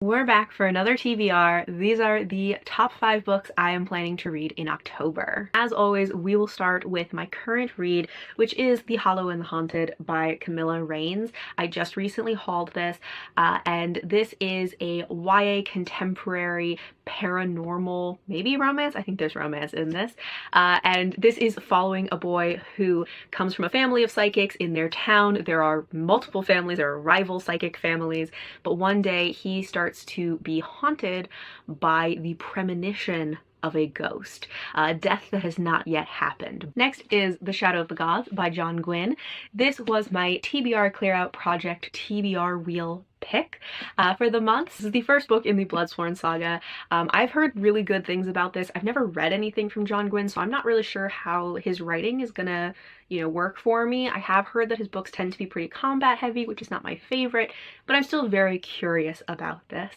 We're back for another TBR. These are the top 5 books I am planning to read in October. As always, we will start with my current read, which is The Hollow and the Haunted by Camilla Raines. I just recently hauled this, and this is a YA contemporary paranormal, maybe romance. I think there's romance in this. And this is following a boy who comes from a family of psychics in their town. There are multiple families, there are rival psychic families, but one day he starts to be haunted by the premonition of a ghost, a death that has not yet happened. Next is The Shadow of the Gods by John Gwynne. This was my TBR Clear Out Project TBR Wheel pick for the month. This is the first book in the Bloodsworn saga. I've heard really good things about this. I've never read anything from John Gwynne, so I'm not really sure how his writing is gonna, work for me. I have heard that his books tend to be pretty combat heavy, which is not my favorite, but I'm still very curious about this.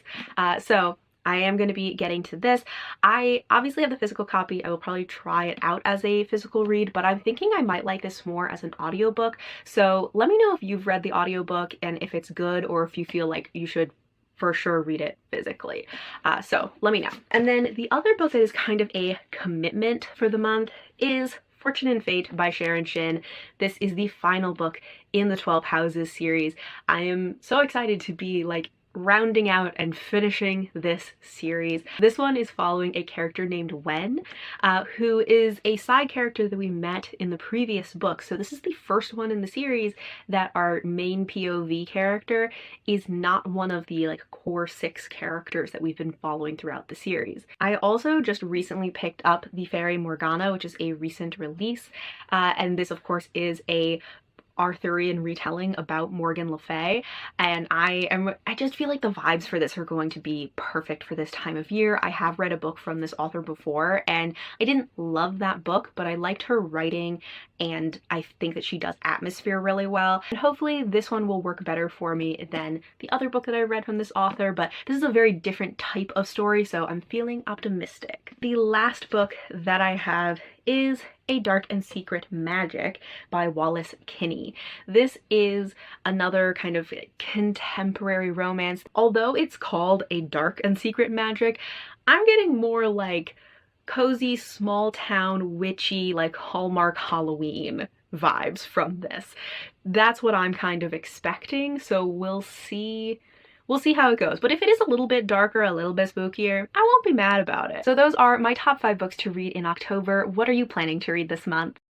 So I am going to be getting to this. I obviously have the physical copy. I will probably try it out as a physical read, but I'm thinking I might like this more as an audiobook. So let me know if you've read the audiobook and if it's good, or if you feel like you should for sure read it physically. So let me know. And then the other book that is kind of a commitment for the month is Fortune and Fate by Sharon Shinn. This is the final book in the 12 Houses series. I am so excited to be rounding out and finishing this series. This one is following a character named Wen, who is a side character that we met in the previous book. So this is the first one in the series that our main POV character is not one of the core 6 characters that we've been following throughout the series. I also just recently picked up the FAERIE Morgana, which is a recent release, and this of course is a Arthurian retelling about Morgan Le Fay, and I just feel like the vibes for this are going to be perfect for this time of year. I have read a book from this author before and I didn't love that book, but I liked her writing and I think that she does atmosphere really well, and hopefully this one will work better for me than the other book that I read from this author. But this is a very different type of story, so I'm feeling optimistic. The last book that I have is A Dark and Secret Magic by Wallis Kinney. This is another kind of contemporary romance. Although it's called A Dark and Secret Magic, I'm getting more cozy, small town, witchy, Hallmark Halloween vibes from this. That's what I'm kind of expecting, so we'll see. We'll see how it goes, but if it is a little bit darker, a little bit spookier, I won't be mad about it. So those are my top 5 books to read in October. What are you planning to read this month?